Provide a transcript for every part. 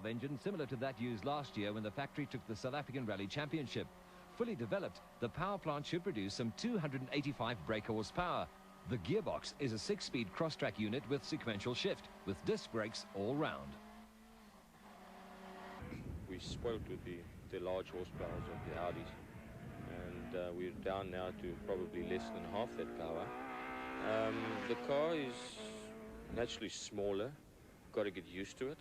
Engine similar to that used last year when the factory took the South African Rally Championship. Fully developed, the power plant should produce some 285 brake horsepower. The gearbox is a 6-speed cross-track unit with sequential shift, with disc brakes all round. We're spoilt with the large horsepowers of the Audis, and we're down now to probably less than half that power. The car is naturally smaller, got to get used to it.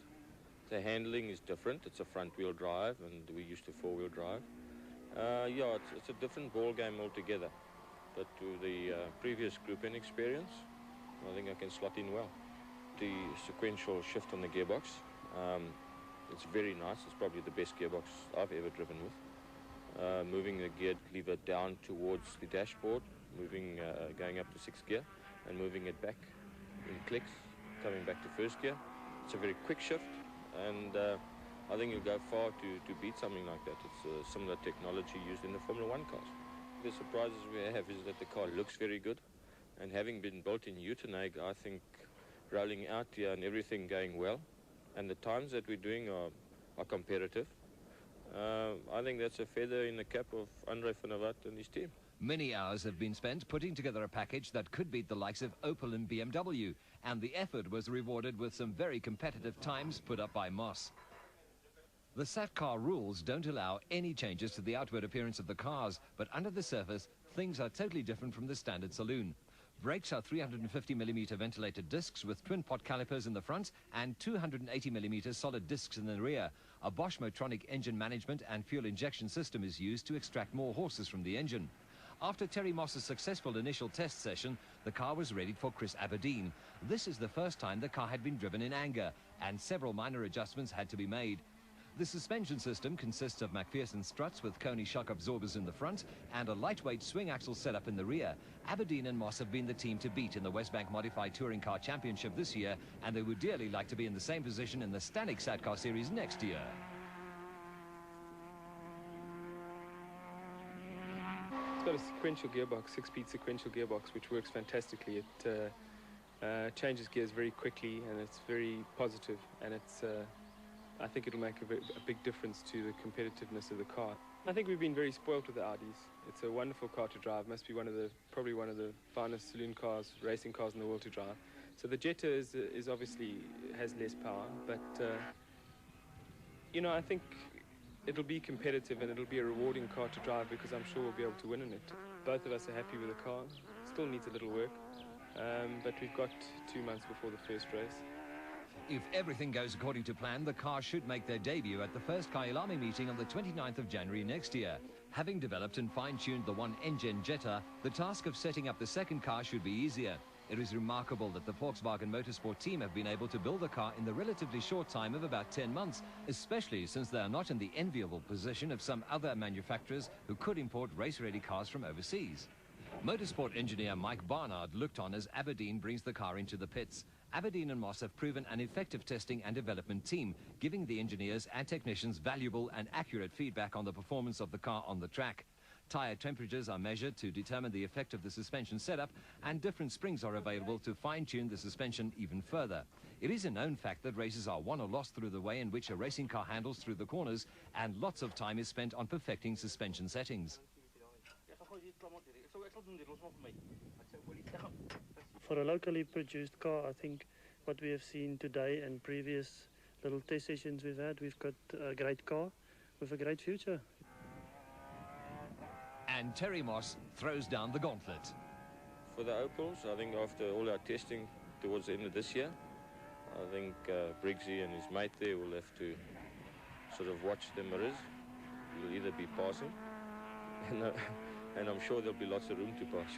The handling is different. It's a front-wheel drive, and we're used to four-wheel drive. Yeah, it's a different ball game altogether. But to the previous Group N experience, I think I can slot in well. The sequential shift on the gearbox, it's very nice. It's probably the best gearbox I've ever driven with. Moving the gear lever down towards the dashboard, going up to 6th gear, and moving it back in clicks, coming back to 1st gear. It's a very quick shift, and I think you'll go far to beat something like that. It's similar technology used in the Formula 1 cars. The surprises we have is that the car looks very good, and having been built in Uitenhage, I think rolling out here and everything going well, and the times that we're doing are competitive. I think that's a feather in the cap of Andre van der Walt and his team. Many hours have been spent putting together a package that could beat the likes of Opel and BMW, and the effort was rewarded with some very competitive times put up by Moss. The SAT-car rules don't allow any changes to the outward appearance of the cars, but under the surface, things are totally different from the standard saloon. Brakes are 350mm ventilated discs with twin-pot calipers in the front and 280mm solid discs in the rear. A Bosch Motronic engine management and fuel injection system is used to extract more horses from the engine. After Terry Moss's successful initial test session, the car was ready for Chris Aberdeen. This is the first time the car had been driven in anger, and several minor adjustments had to be made. The suspension system consists of McPherson struts with Coney shock absorbers in the front and a lightweight swing axle setup in the rear. Aberdeen and Moss have been the team to beat in the Westbank Modified Touring Car Championship this year, and they would dearly like to be in the same position in the Stanek SAT-car series next year. It's got a sequential gearbox, 6-speed sequential gearbox, which works fantastically. It changes gears very quickly, and it's very positive, and I think it'll make a big difference to the competitiveness of the car. I think we've been very spoilt with the Audis. It's a wonderful car to drive. Must be probably one of the finest saloon cars, racing cars in the world to drive. So the Jetta is obviously has less power, but you know, I think it'll be competitive and it'll be a rewarding car to drive because I'm sure we'll be able to win in it. Both of us are happy with the car. Still needs a little work, but we've got 2 months before the first race. If everything goes according to plan, the car should make their debut at the first Kyalami meeting on the 29th of January next year. Having developed and fine-tuned the one-engine Jetta, the task of setting up the second car should be easier. It is remarkable that the Volkswagen Motorsport team have been able to build the car in the relatively short time of about 10 months, especially since they are not in the enviable position of some other manufacturers who could import race-ready cars from overseas. Motorsport engineer Mike Barnard looked on as Aberdeen brings the car into the pits. Aberdeen and Moss have proven an effective testing and development team, giving the engineers and technicians valuable and accurate feedback on the performance of the car on the track. Tyre temperatures are measured to determine the effect of the suspension setup, and different springs are available to fine-tune the suspension even further. It is a known fact that races are won or lost through the way in which a racing car handles through the corners, and lots of time is spent on perfecting suspension settings. For a locally produced car, I think what we have seen today and previous little test sessions we've had, we've got a great car with a great future. And Terry Moss throws down the gauntlet. For the Opels, I think after all our testing towards the end of this year, I think Briggsy and his mate there will have to sort of watch the mirrors. He'll either be passing, and I'm sure there'll be lots of room to pass.